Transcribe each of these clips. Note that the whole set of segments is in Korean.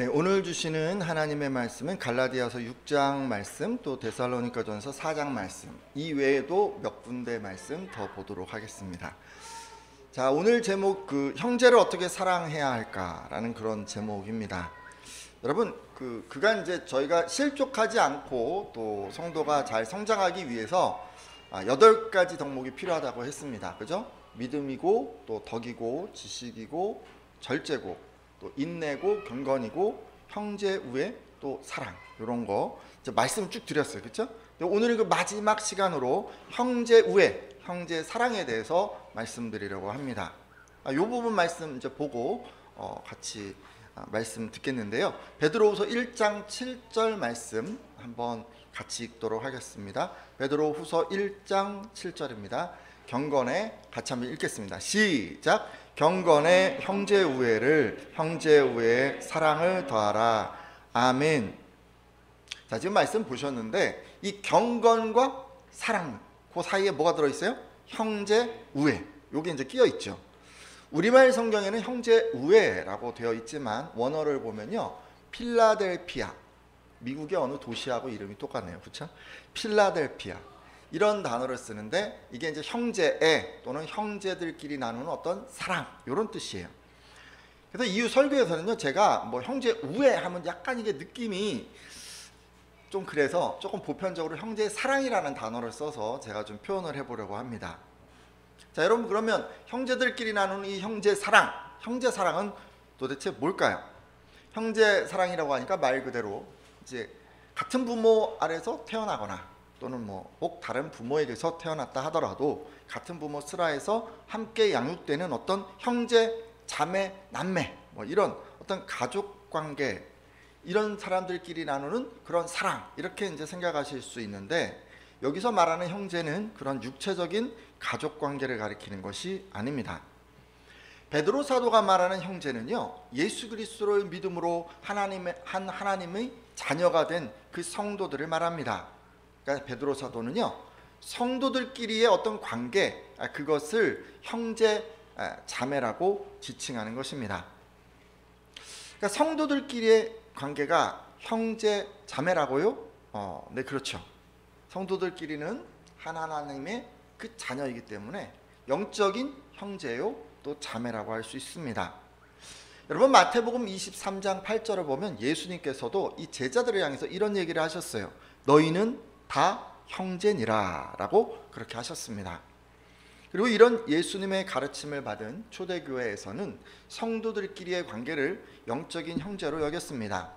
네, 오늘 주시는 하나님의 말씀은 갈라디아서 6장 말씀, 또 데살로니가전서 4장 말씀, 이 외에도 몇 군데 말씀 더 보도록 하겠습니다. 자, 오늘 제목 형제를 어떻게 사랑해야 할까라는 그런 제목입니다. 여러분, 그간 이제 저희가 실족하지 않고 또 성도가 잘 성장하기 위해서 8가지 덕목이 필요하다고 했습니다. 그죠? 믿음이고, 또 덕이고, 지식이고, 절제고, 또 인내고, 경건이고, 형제 우애, 또 사랑, 이런 거 이제 말씀 쭉 드렸어요. 그렇죠? 오늘은 그 마지막 시간으로 형제 우애, 형제 사랑에 대해서 말씀드리려고 합니다. 이 부분 말씀 이제 보고 같이 말씀 듣겠는데요. 베드로후서 1장 7절 말씀 한번 같이 읽도록 하겠습니다. 베드로후서 1장 7절입니다. 경건에 같이 한번 읽겠습니다. 시작. 경건에 형제 우애를, 형제 우애에 사랑을 더하라. 아멘. 자, 지금 말씀 보셨는데 이 경건과 사랑, 그 사이에 뭐가 들어있어요? 형제 우애. 요게 이제 끼어 있죠. 우리말 성경에는 형제 우애라고 되어 있지만 원어를 보면요, 필라델피아, 미국의 어느 도시하고 이름이 똑같네요. 그렇죠? 필라델피아, 이런 단어를 쓰는데 이게 이제 형제애 또는 형제들끼리 나누는 어떤 사랑, 이런 뜻이에요. 그래서 이후 설교에서는요, 제가 뭐 형제 우애 하면 약간 이게 느낌이 좀 그래서 조금 보편적으로 형제 사랑이라는 단어를 써서 제가 좀 표현을 해보려고 합니다. 자, 여러분, 그러면 형제들끼리 나누는 이 형제 사랑은 도대체 뭘까요? 형제 사랑이라고 하니까 말 그대로 이제 같은 부모 아래서 태어나거나 또는 꼭 다른 부모에게서 태어났다 하더라도 같은 부모 슬하에서 함께 양육되는 어떤 형제, 자매, 남매, 이런 어떤 가족 관계, 이런 사람들끼리 나누는 그런 사랑, 이렇게 이제 생각하실 수 있는데, 여기서 말하는 형제는 그런 육체적인 가족 관계를 가리키는 것이 아닙니다. 베드로 사도가 말하는 형제는요, 예수 그리스도를 믿음으로 하나님의 자녀가 된 그 성도들을 말합니다. 그러니까 베드로 사도는요, 성도들끼리의 어떤 관계, 그것을 형제, 자매라고 지칭하는 것입니다. 그러니까 성도들끼리의 관계가 형제, 자매라고요? 네, 그렇죠. 성도들끼리는 하나님의 그 자녀이기 때문에 영적인 형제요, 또 자매라고 할 수 있습니다. 여러분, 마태복음 23장 8절을 보면 예수님께서도 이 제자들을 향해서 이런 얘기를 하셨어요. 너희는 다 형제니라 라고 그렇게 하셨습니다. 그리고 이런 예수님의 가르침을 받은 초대교회에서는 성도들끼리의 관계를 영적인 형제로 여겼습니다.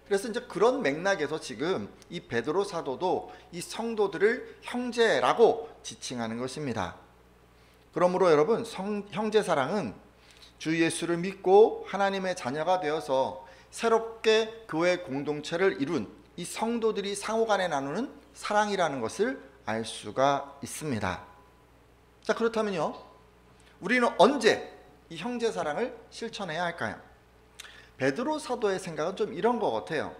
그래서 이제 그런 맥락에서 지금 이 베드로 사도도 이 성도들을 형제라고 지칭하는 것입니다. 그러므로 여러분, 형제 사랑은 주 예수를 믿고 하나님의 자녀가 되어서 새롭게 교회 공동체를 이룬 이 성도들이 상호간에 나누는 사랑이라는 것을 알 수가 있습니다. 자, 그렇다면요, 우리는 언제 이 형제 사랑을 실천해야 할까요? 베드로 사도의 생각은 좀 이런 것 같아요.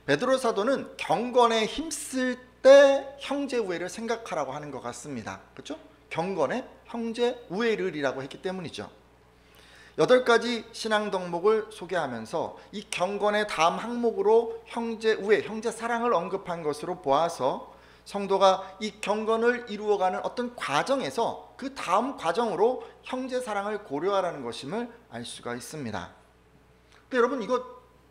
베드로 사도는 경건에 힘쓸 때 형제 우애를 생각하라고 하는 것 같습니다. 그렇죠? 경건에 형제 우애를이라고 했기 때문이죠. 8가지 신앙 덕목을 소개하면서 이 경건의 다음 항목으로 형제 우애, 형제 사랑을 언급한 것으로 보아서 성도가 이 경건을 이루어가는 어떤 과정에서 그 다음 과정으로 형제 사랑을 고려하라는 것임을 알 수가 있습니다. 근데 여러분, 이거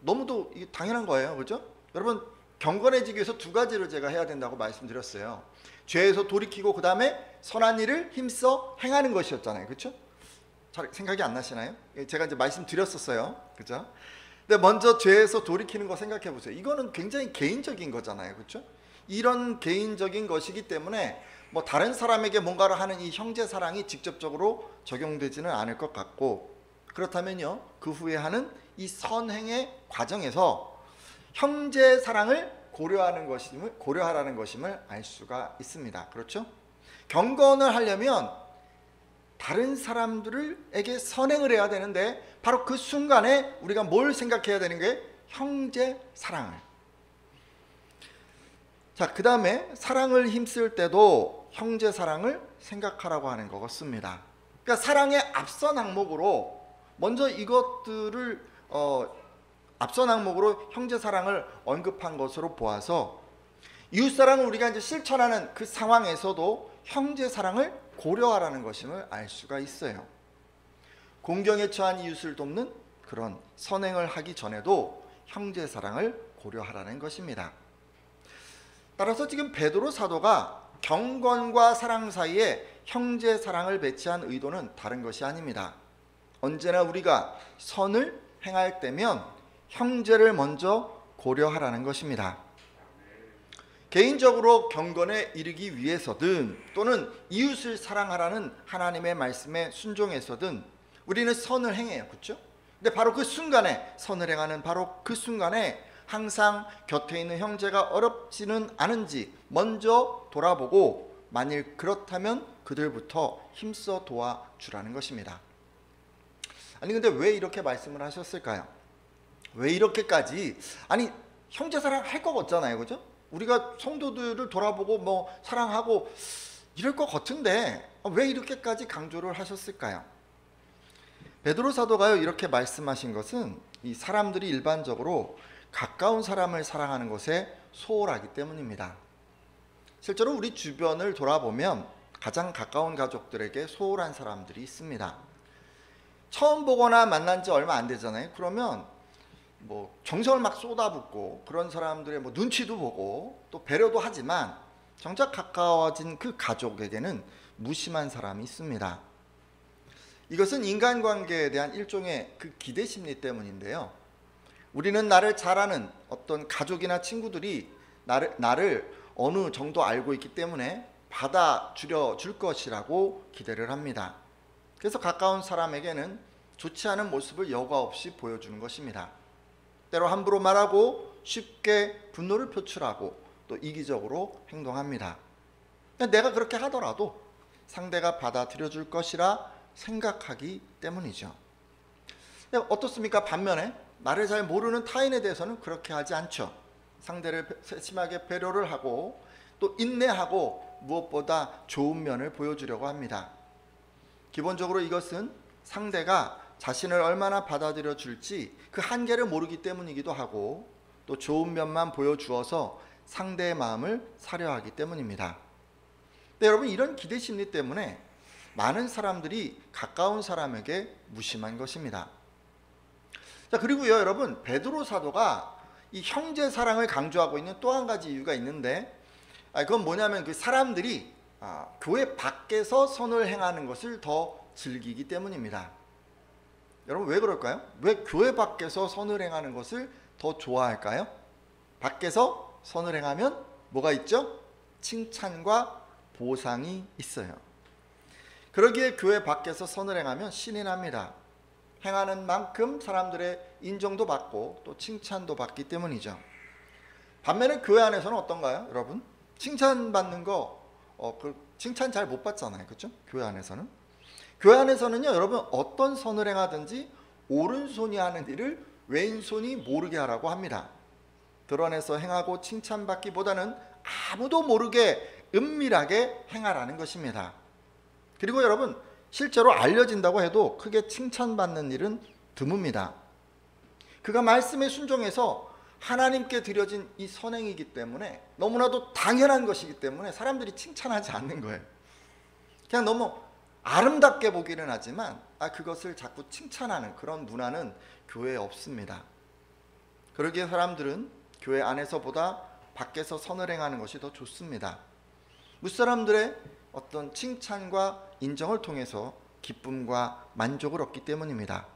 너무도 당연한 거예요. 그렇죠? 여러분, 경건해지기 위해서 2가지를 제가 해야 된다고 말씀드렸어요. 죄에서 돌이키고 그 다음에 선한 일을 힘써 행하는 것이었잖아요. 그렇죠? 잘 생각이 안 나시나요? 제가 이제 말씀드렸었어요. 그죠? 근데 먼저 죄에서 돌이키는 거 생각해 보세요. 이거는 굉장히 개인적인 거잖아요. 그렇죠? 이런 개인적인 것이기 때문에 다른 사람에게 뭔가를 하는 이 형제 사랑이 직접적으로 적용되지는 않을 것 같고, 그렇다면요, 그 후에 하는 이 선행의 과정에서 형제 사랑을 고려하라는 것임을 알 수가 있습니다. 그렇죠? 경건을 하려면 다른 사람들에게 선행을 해야 되는데, 바로 그 순간에 우리가 뭘 생각해야 되는 게 형제 사랑을. 자, 그 다음에 사랑을 힘쓸 때도 형제 사랑을 생각하라고 하는 것 같습니다. 그러니까 사랑의 앞선 항목으로 먼저 이것들을 앞선 항목으로 형제 사랑을 언급한 것으로 보아서 이웃 사랑을 우리가 이제 실천하는 그 상황에서도 형제 사랑을 고려하라는 것임을 알 수가 있어요. 공경에 처한 이웃을 돕는 그런 선행을 하기 전에도 형제 사랑을 고려하라는 것입니다. 따라서 지금 베드로 사도가 경건과 사랑 사이에 형제 사랑을 배치한 의도는 다른 것이 아닙니다. 언제나 우리가 선을 행할 때면 형제를 먼저 고려하라는 것입니다. 개인적으로 경건에 이르기 위해서든 또는 이웃을 사랑하라는 하나님의 말씀에 순종해서든 우리는 선을 행해요. 그렇죠? 근데 바로 그 순간에, 선을 행하는 바로 그 순간에 항상 곁에 있는 형제가 어렵지는 않은지 먼저 돌아보고, 만일 그렇다면 그들부터 힘써 도와주라는 것입니다. 아니 근데 왜 이렇게 말씀을 하셨을까요? 왜 이렇게까지, 아니 형제 사랑 할 거 없잖아요. 그죠? 우리가 성도들을 돌아보고 뭐 사랑하고 이럴 것 같은데 왜 이렇게까지 강조를 하셨을까요? 베드로 사도가요 이렇게 말씀하신 것은 이 사람들이 일반적으로 가까운 사람을 사랑하는 것에 소홀하기 때문입니다. 실제로 우리 주변을 돌아보면 가장 가까운 가족들에게 소홀한 사람들이 있습니다. 처음 보거나 만난 지 얼마 안 되잖아요. 그러면 뭐 정성을 막 쏟아붓고 그런 사람들의 뭐 눈치도 보고 또 배려도 하지만 정작 가까워진 그 가족에게는 무심한 사람이 있습니다. 이것은 인간관계에 대한 일종의 그 기대 심리 때문인데요. 우리는 나를 잘 아는 어떤 가족이나 친구들이 나를 어느 정도 알고 있기 때문에 받아주려 줄 것이라고 기대를 합니다. 그래서 가까운 사람에게는 좋지 않은 모습을 여과 없이 보여주는 것입니다. 때로 함부로 말하고 쉽게 분노를 표출하고 또 이기적으로 행동합니다. 내가 그렇게 하더라도 상대가 받아들여 줄 것이라 생각하기 때문이죠. 어떻습니까? 반면에 나를 잘 모르는 타인에 대해서는 그렇게 하지 않죠. 상대를 세심하게 배려를 하고 또 인내하고 무엇보다 좋은 면을 보여주려고 합니다. 기본적으로 이것은 상대가 자신을 얼마나 받아들여 줄지 그 한계를 모르기 때문이기도 하고 또 좋은 면만 보여주어서 상대의 마음을 사려 하기 때문입니다. 네, 여러분, 이런 기대 심리 때문에 많은 사람들이 가까운 사람에게 무심한 것입니다. 자, 그리고요 여러분, 베드로 사도가 이 형제 사랑을 강조하고 있는 또 한 가지 이유가 있는데, 그건 뭐냐면 그 사람들이 교회 밖에서 선을 행하는 것을 더 즐기기 때문입니다. 여러분, 왜 그럴까요? 왜 교회 밖에서 선을 행하는 것을 더 좋아할까요? 밖에서 선을 행하면 뭐가 있죠? 칭찬과 보상이 있어요. 그러기에 교회 밖에서 선을 행하면 신이 납니다. 행하는 만큼 사람들의 인정도 받고 또 칭찬도 받기 때문이죠. 반면에 교회 안에서는 어떤가요, 여러분? 칭찬받는 거, 칭찬 잘 못 받잖아요. 그렇죠? 교회 안에서는. 교회 안에서는요, 여러분, 어떤 선을 행하든지 오른손이 하는 일을 왼손이 모르게 하라고 합니다. 드러내서 행하고 칭찬받기보다는 아무도 모르게 은밀하게 행하라는 것입니다. 그리고 여러분, 실제로 알려진다고 해도 크게 칭찬받는 일은 드뭅니다. 그가 말씀에 순종해서 하나님께 드려진 이 선행이기 때문에, 너무나도 당연한 것이기 때문에 사람들이 칭찬하지 않는 거예요. 그냥 너무 아름답게 보기는 하지만 그것을 자꾸 칭찬하는 그런 문화는 교회에 없습니다. 그러기에 사람들은 교회 안에서보다 밖에서 선을 행하는 것이 더 좋습니다. 무사람들의 어떤 칭찬과 인정을 통해서 기쁨과 만족을 얻기 때문입니다.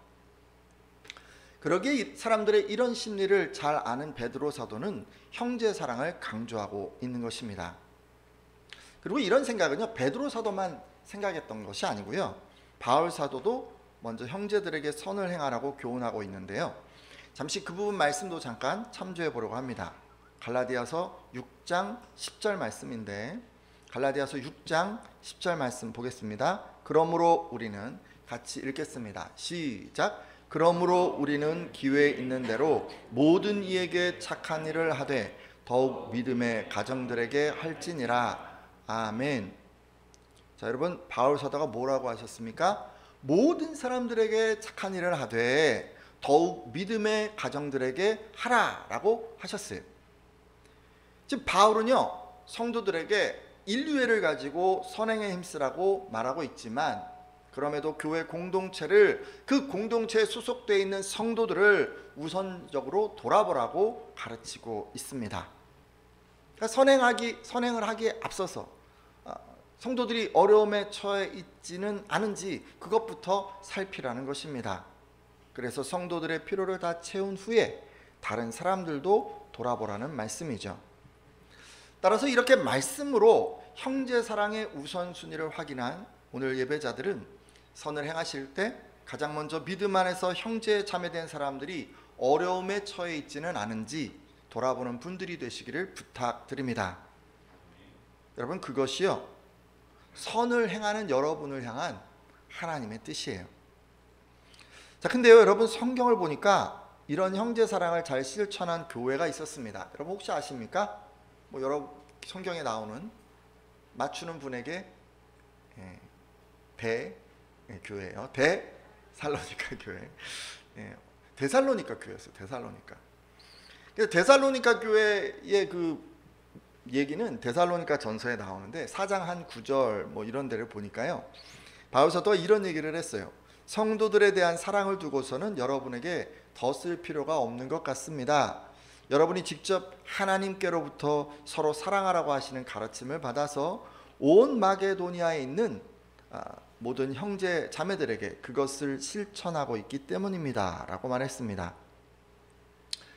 그러기에 사람들의 이런 심리를 잘 아는 베드로 사도는 형제 사랑을 강조하고 있는 것입니다. 그리고 이런 생각은요, 베드로 사도만 생각했던 것이 아니고요, 바울 사도도 먼저 형제들에게 선을 행하라고 교훈하고 있는데요. 잠시 그 부분 말씀도 잠깐 참조해 보려고 합니다. 갈라디아서 6장 10절 말씀인데, 갈라디아서 6장 10절 말씀 보겠습니다. 그러므로 우리는, 같이 읽겠습니다. 시작. 그러므로 우리는 기회 있는 대로 모든 이에게 착한 일을 하되 더욱 믿음의 가정들에게 할지니라. 아멘. 자, 여러분, 바울 사도가 뭐라고 하셨습니까? 모든 사람들에게 착한 일을 하되 더욱 믿음의 가정들에게 하라라고 하셨어요. 지금 바울은요, 성도들에게 인류애를 가지고 선행에 힘쓰라고 말하고 있지만, 그럼에도 교회 공동체를, 그 공동체에 소속되어 있는 성도들을 우선적으로 돌아보라고 가르치고 있습니다. 그러니까 선행을 하기에 앞서서 성도들이 어려움에 처해 있지는 않은지 그것부터 살피라는 것입니다. 그래서 성도들의 필요를 다 채운 후에 다른 사람들도 돌아보라는 말씀이죠. 따라서 이렇게 말씀으로 형제 사랑의 우선순위를 확인한 오늘 예배자들은 선을 행하실 때 가장 먼저 믿음 안에서 형제 자매된 사람들이 어려움에 처해 있지는 않은지 돌아보는 분들이 되시기를 부탁드립니다. 여러분, 그것이요, 선을 행하는 여러분을 향한 하나님의 뜻이에요. 자, 근데요, 여러분, 성경을 보니까 이런 형제 사랑을 잘 실천한 교회가 있었습니다. 여러분 혹시 아십니까? 여러 성경에 나오는 맞추는 분에게 교회예요. 데살로니가 교회. 데살로니가 교회였어요. 데살로니가. 그래서 데살로니가 교회의 그 얘기는 데살로니가 전서에 나오는데 4장 한 9절 이런 데를 보니까요, 바울 사도가 이런 얘기를 했어요. 성도들에 대한 사랑을 두고서는 여러분에게 더 쓸 필요가 없는 것 같습니다. 여러분이 직접 하나님께로부터 서로 사랑하라고 하시는 가르침을 받아서 온 마게도니아에 있는 모든 형제 자매들에게 그것을 실천하고 있기 때문입니다 라고 말했습니다.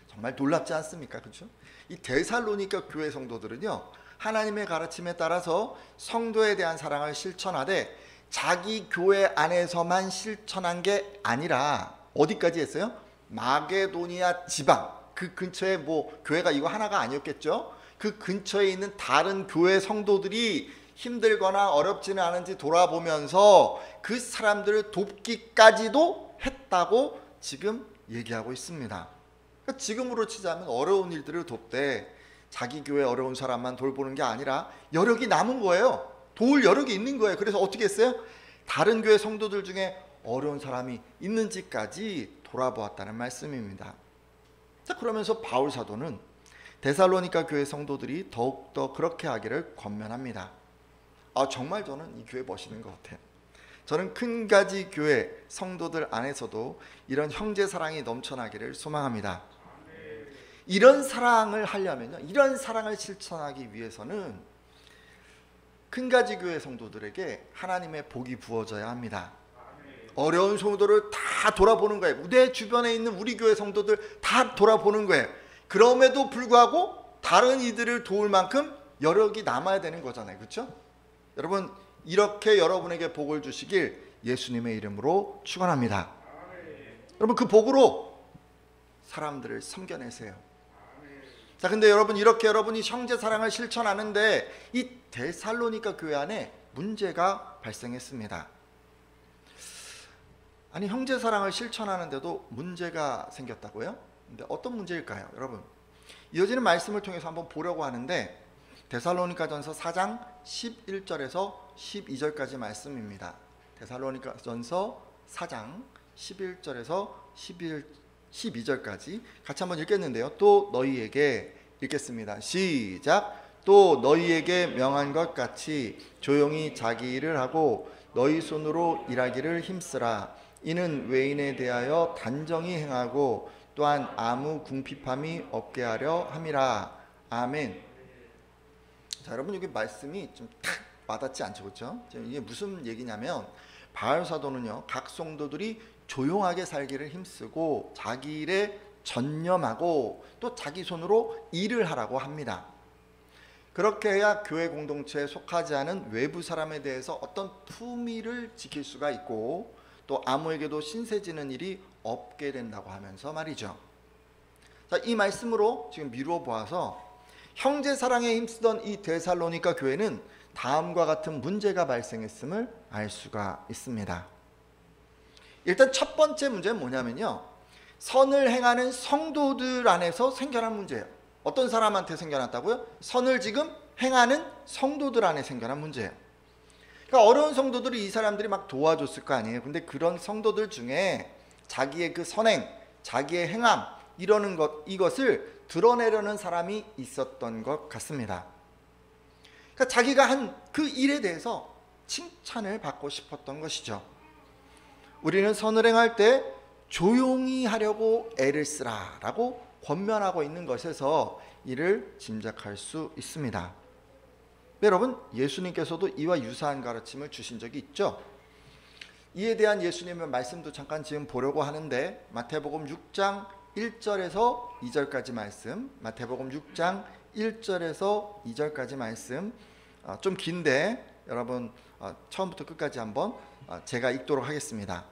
정말 놀랍지 않습니까? 그렇죠? 이 데살로니가 교회 성도들은요, 하나님의 가르침에 따라서 성도에 대한 사랑을 실천하되 자기 교회 안에서만 실천한 게 아니라 어디까지 했어요? 마게도니아 지방, 그 근처에 교회가 이거 하나가 아니었겠죠? 그 근처에 있는 다른 교회 성도들이 힘들거나 어렵지는 않은지 돌아보면서 그 사람들을 돕기까지도 했다고 지금 얘기하고 있습니다. 그러니까 지금으로 치자면 어려운 일들을 돕되 자기 교회 어려운 사람만 돌보는 게 아니라 여력이 남은 거예요. 도울 여력이 있는 거예요. 그래서 어떻게 했어요? 다른 교회 성도들 중에 어려운 사람이 있는지까지 돌아보았다는 말씀입니다. 자, 그러면서 바울 사도는 데살로니가 교회 성도들이 더욱더 그렇게 하기를 권면합니다. 정말 저는 이 교회 멋있는 것 같아요. 저는 큰가지 교회 성도들 안에서도 이런 형제 사랑이 넘쳐나기를 소망합니다. 이런 사랑을 하려면요, 이런 사랑을 실천하기 위해서는 큰가지 교회 성도들에게 하나님의 복이 부어져야 합니다. 어려운 성도를 다 돌아보는 거예요. 무대 주변에 있는 우리 교회 성도들 다 돌아보는 거예요. 그럼에도 불구하고 다른 이들을 도울 만큼 여력이 남아야 되는 거잖아요. 그렇죠? 여러분, 이렇게 여러분에게 복을 주시길 예수님의 이름으로 축원합니다. 여러분, 그 복으로 사람들을 섬겨내세요. 자, 근데 여러분, 이렇게 여러분이 형제 사랑을 실천하는데 이 데살로니가 교회 안에 문제가 발생했습니다. 아니, 형제 사랑을 실천하는데도 문제가 생겼다고요? 근데 어떤 문제일까요? 여러분, 이어지는 말씀을 통해서 한번 보려고 하는데 데살로니가전서 4장 11절에서 12절까지 말씀입니다. 데살로니가전서 4장 11절에서 12절까지 같이 한번 읽겠는데요. 또 너희에게 읽겠습니다. 시작. 또 너희에게 명한 것 같이 조용히 자기 일을 하고 너희 손으로 일하기를 힘쓰라. 이는 외인에 대하여 단정히 행하고 또한 아무 궁핍함이 없게 하려 함이라. 아멘. 자, 여러분, 여기 말씀이 좀 탁 와닿지 않죠, 그렇죠? 이게 무슨 얘기냐면 바울 사도는요, 각 성도들이 조용하게 살기를 힘쓰고 자기 일에 전념하고 또 자기 손으로 일을 하라고 합니다. 그렇게 해야 교회 공동체에 속하지 않은 외부 사람에 대해서 어떤 품위를 지킬 수가 있고 또 아무에게도 신세지는 일이 없게 된다고 하면서 말이죠. 자, 이 말씀으로 지금 미루어 보아서 형제 사랑에 힘쓰던 이 데살로니가 교회는 다음과 같은 문제가 발생했음을 알 수가 있습니다. 일단 첫 번째 문제는 뭐냐면요, 선을 행하는 성도들 안에서 생겨난 문제예요. 어떤 사람한테 생겨났다고요? 선을 지금 행하는 성도들 안에 생겨난 문제예요. 그러니까 어려운 성도들이 이 사람들이 막 도와줬을 거 아니에요. 근데 그런 성도들 중에 자기의 그 선행, 자기의 행함, 이러는 것, 이것을 드러내려는 사람이 있었던 것 같습니다. 그러니까 자기가 한 그 일에 대해서 칭찬을 받고 싶었던 것이죠. 우리는 선을 행할 때 조용히 하려고 애를 쓰라라고 권면하고 있는 것에서 이를 짐작할 수 있습니다. 여러분, 예수님께서도 이와 유사한 가르침을 주신 적이 있죠. 이에 대한 예수님의 말씀도 잠깐 지금 보려고 하는데, 마태복음 6장 1절에서 2절까지 말씀, 마태복음 6장 1절에서 2절까지 말씀, 좀 긴데 여러분 처음부터 끝까지 한번 제가 읽도록 하겠습니다.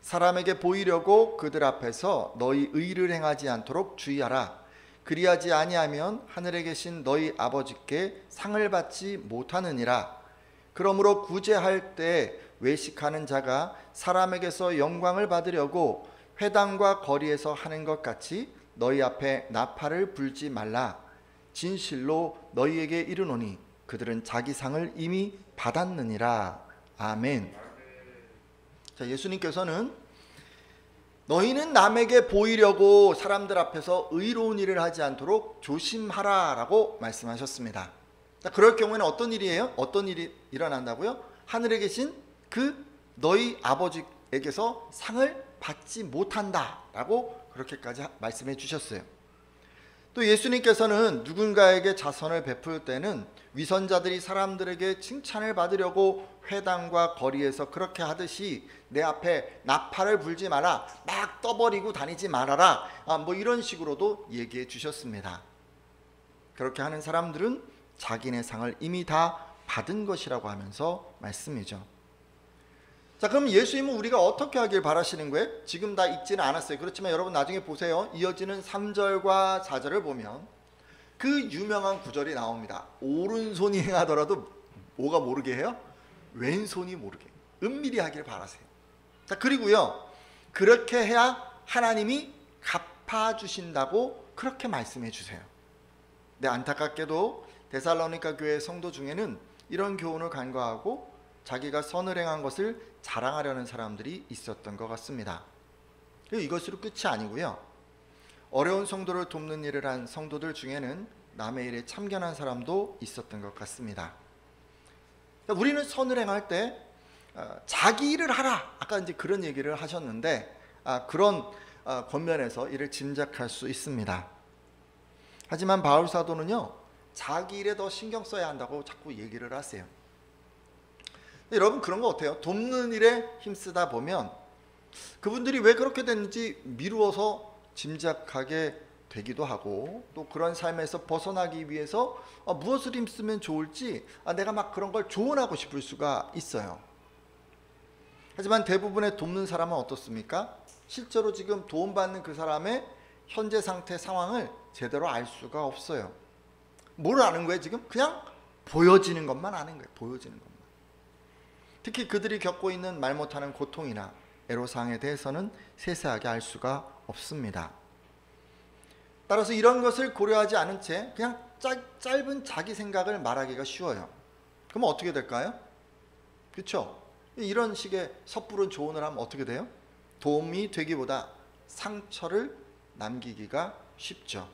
사람에게 보이려고 그들 앞에서 너희 의를 행하지 않도록 주의하라. 그리하지 아니하면 하늘에 계신 너희 아버지께 상을 받지 못하느니라. 그러므로 구제할 때 외식하는 자가 사람에게서 영광을 받으려고 회당과 거리에서 하는 것 같이 너희 앞에 나팔을 불지 말라. 진실로 너희에게 이르노니 그들은 자기 상을 이미 받았느니라. 아멘. 자, 예수님께서는 너희는 남에게 보이려고 사람들 앞에서 의로운 일을 하지 않도록 조심하라라고 말씀하셨습니다. 자, 그럴 경우에는 어떤 일이에요? 어떤 일이 일어난다고요? 하늘에 계신 그 너희 아버지에게서 상을 받지 못한다라고 그렇게까지 말씀해 주셨어요. 또 예수님께서는 누군가에게 자선을 베풀 때는 위선자들이 사람들에게 칭찬을 받으려고 회당과 거리에서 그렇게 하듯이 내 앞에 나팔을 불지 마라, 막 떠버리고 다니지 말아라, 뭐 이런 식으로도 얘기해 주셨습니다. 그렇게 하는 사람들은 자기네 상을 이미 다 받은 것이라고 하면서 말씀이죠. 자, 그럼 예수님은 우리가 어떻게 하길 바라시는 거예요? 지금 다 읽지는 않았어요. 그렇지만 여러분 나중에 보세요. 이어지는 3절과 4절을 보면 그 유명한 구절이 나옵니다. 오른손이 행하더라도 뭐가 모르게 해요? 왼손이 모르게. 은밀히 하길 바라세요. 자, 그리고요, 그렇게 해야 하나님이 갚아주신다고 그렇게 말씀해 주세요. 네, 안타깝게도 데살로니가 교회 성도 중에는 이런 교훈을 간과하고 자기가 선을 행한 것을 자랑하려는 사람들이 있었던 것 같습니다. 이것으로 끝이 아니고요, 어려운 성도를 돕는 일을 한 성도들 중에는 남의 일에 참견한 사람도 있었던 것 같습니다. 우리는 선을 행할 때 자기 일을 하라, 아까 이제 그런 얘기를 하셨는데 그런 권면에서 이를 짐작할 수 있습니다. 하지만 바울 사도는요, 자기 일에 더 신경 써야 한다고 자꾸 얘기를 하세요. 여러분, 그런 거 어때요? 돕는 일에 힘쓰다 보면 그분들이 왜 그렇게 됐는지 미루어서 짐작하게 되기도 하고, 또 그런 삶에서 벗어나기 위해서 무엇을 힘쓰면 좋을지 내가 막 그런 걸 조언하고 싶을 수가 있어요. 하지만 대부분의 돕는 사람은 어떻습니까? 실제로 지금 도움받는 그 사람의 현재 상태 상황을 제대로 알 수가 없어요. 뭘 아는 거예요? 지금 그냥 보여지는 것만 아는 거예요. 보여지는 것만. 특히 그들이 겪고 있는 말 못하는 고통이나 애로사항에 대해서는 세세하게 알 수가 없습니다. 따라서 이런 것을 고려하지 않은 채 그냥 짧은 자기 생각을 말하기가 쉬워요. 그럼 어떻게 될까요? 그렇죠? 이런 식의 섣부른 조언을 하면 어떻게 돼요? 도움이 되기보다 상처를 남기기가 쉽죠.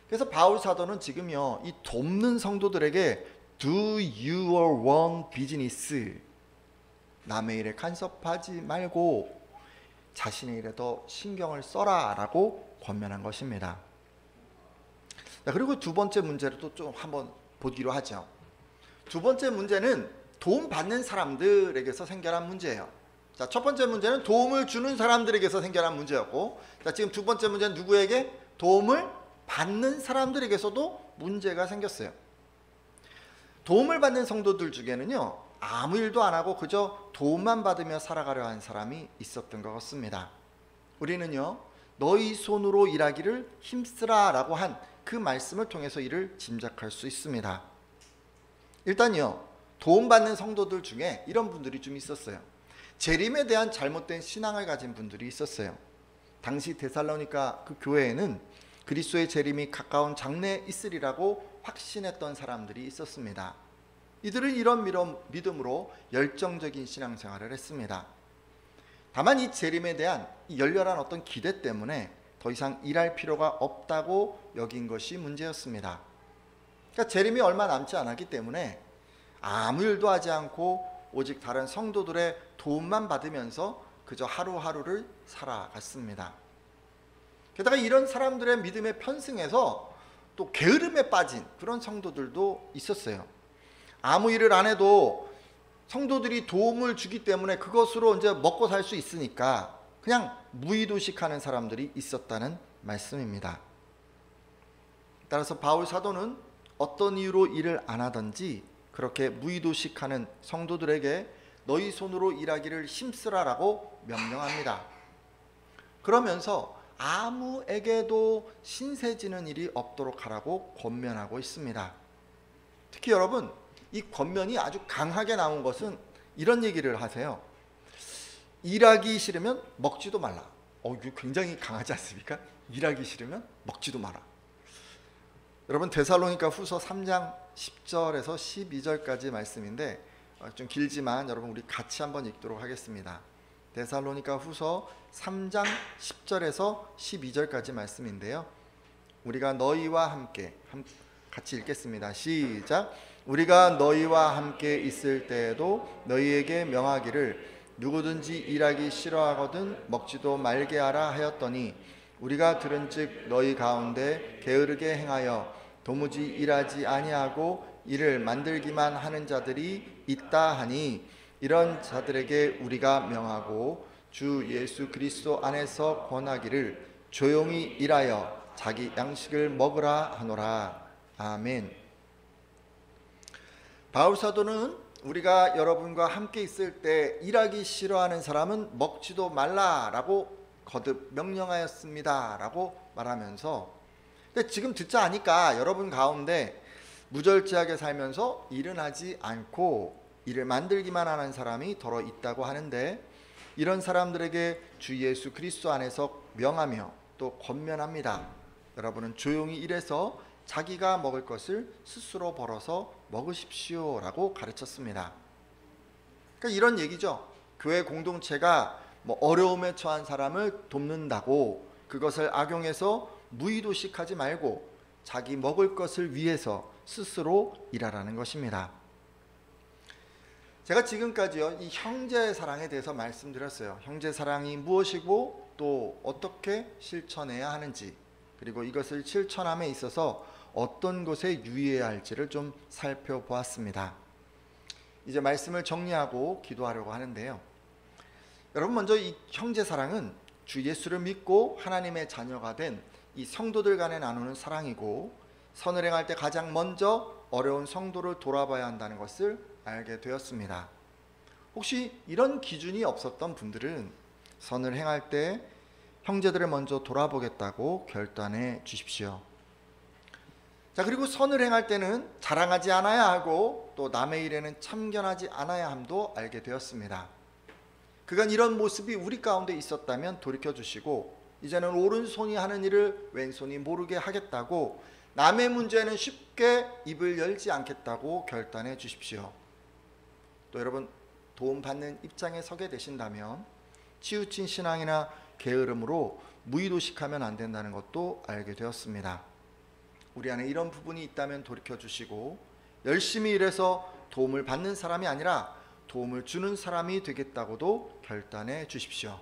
그래서 바울 사도는 지금요, 이 돕는 성도들에게 Do your own business, 남의 일에 간섭하지 말고 자신의 일에 더 신경을 써라 라고 권면한 것입니다. 그리고 두 번째 문제를 또 좀 한번 보기로 하죠. 두 번째 문제는 도움받는 사람들에게서 생겨난 문제예요. 자, 첫 번째 문제는 도움을 주는 사람들에게서 생겨난 문제였고, 자, 지금 두 번째 문제는 누구에게? 도움을 받는 사람들에게서도 문제가 생겼어요. 도움을 받는 성도들 중에는요, 아무 일도 안 하고 그저 도움만 받으며 살아가려 한 사람이 있었던 것 같습니다. 우리는요, 너희 손으로 일하기를 힘쓰라 라고 한 그 말씀을 통해서 이를 짐작할 수 있습니다. 일단요, 도움받는 성도들 중에 이런 분들이 좀 있었어요. 재림에 대한 잘못된 신앙을 가진 분들이 있었어요. 당시 데살로니가 그 교회에는 그리스도의 재림이 가까운 장래에 있으리라고 확신했던 사람들이 있었습니다. 이들은 이런 믿음으로 열정적인 신앙생활을 했습니다. 다만 이 재림에 대한 이 열렬한 어떤 기대 때문에 더 이상 일할 필요가 없다고 여긴 것이 문제였습니다. 그러니까 재림이 얼마 남지 않았기 때문에 아무 일도 하지 않고 오직 다른 성도들의 도움만 받으면서 그저 하루하루를 살아갔습니다. 게다가 이런 사람들의 믿음에 편승해서 또 게으름에 빠진 그런 성도들도 있었어요. 아무 일을 안 해도 성도들이 도움을 주기 때문에 그것으로 이제 먹고 살 수 있으니까 그냥 무의도식하는 사람들이 있었다는 말씀입니다. 따라서 바울 사도는 어떤 이유로 일을 안 하든지 그렇게 무의도식하는 성도들에게 너희 손으로 일하기를 힘쓰라라고 명령합니다. 그러면서 아무에게도 신세지는 일이 없도록 하라고 권면하고 있습니다. 특히 여러분, 이 권면이 아주 강하게 나온 것은 이런 얘기를 하세요. 일하기 싫으면 먹지도 말라. 이거 굉장히 강하지 않습니까? 일하기 싫으면 먹지도 마라. 여러분, 데살로니가 후서 3장 10절에서 12절까지 말씀인데 좀 길지만 여러분 우리 같이 한번 읽도록 하겠습니다. 데살로니가 후서 3장 10절에서 12절까지 말씀인데요. 우리가 너희와 함께 같이 읽겠습니다. 시작. 우리가 너희와 함께 있을 때에도 너희에게 명하기를 누구든지 일하기 싫어하거든 먹지도 말게 하라 하였더니 우리가 들은즉 너희 가운데 게으르게 행하여 도무지 일하지 아니하고 일을 만들기만 하는 자들이 있다 하니 이런 자들에게 우리가 명하고 주 예수 그리스도 안에서 권하기를 조용히 일하여 자기 양식을 먹으라 하노라. 아멘. 바울 사도는 우리가 여러분과 함께 있을 때 일하기 싫어하는 사람은 먹지도 말라라고 거듭 명령하였습니다 라고 말하면서, 근데 지금 듣자 하니까 여러분 가운데 무절제하게 살면서 일은 하지 않고 일을 만들기만 하는 사람이 더러 있다고 하는데, 이런 사람들에게 주 예수 그리스도 안에서 명하며 또 권면합니다. 여러분은 조용히 일해서 자기가 먹을 것을 스스로 벌어서 먹으십시오 라고 가르쳤습니다. 그러니까 이런 얘기죠. 교회 공동체가 어려움에 처한 사람을 돕는다고 그것을 악용해서 무의도식하지 말고 자기 먹을 것을 위해서 스스로 일하라는 것입니다. 제가 지금까지요, 이 형제 사랑에 대해서 말씀드렸어요. 형제 사랑이 무엇이고 또 어떻게 실천해야 하는지, 그리고 이것을 실천함에 있어서 어떤 것에 유의해야 할지를 좀 살펴보았습니다. 이제 말씀을 정리하고 기도하려고 하는데요. 여러분, 먼저 이 형제 사랑은 주 예수를 믿고 하나님의 자녀가 된 이 성도들 간에 나누는 사랑이고, 선을 행할 때 가장 먼저 어려운 성도를 돌아봐야 한다는 것을 알게 되었습니다. 혹시 이런 기준이 없었던 분들은 선을 행할 때 형제들을 먼저 돌아보겠다고 결단해 주십시오. 자, 그리고 선을 행할 때는 자랑하지 않아야 하고 또 남의 일에는 참견하지 않아야 함도 알게 되었습니다. 그간 이런 모습이 우리 가운데 있었다면 돌이켜 주시고, 이제는 오른손이 하는 일을 왼손이 모르게 하겠다고, 남의 문제는 쉽게 입을 열지 않겠다고 결단해 주십시오. 또 여러분, 도움받는 입장에 서게 되신다면 치우친 신앙이나 게으름으로 무의도식하면 안 된다는 것도 알게 되었습니다. 우리 안에 이런 부분이 있다면 돌이켜 주시고, 열심히 일해서 도움을 받는 사람이 아니라 도움을 주는 사람이 되겠다고도 결단해 주십시오.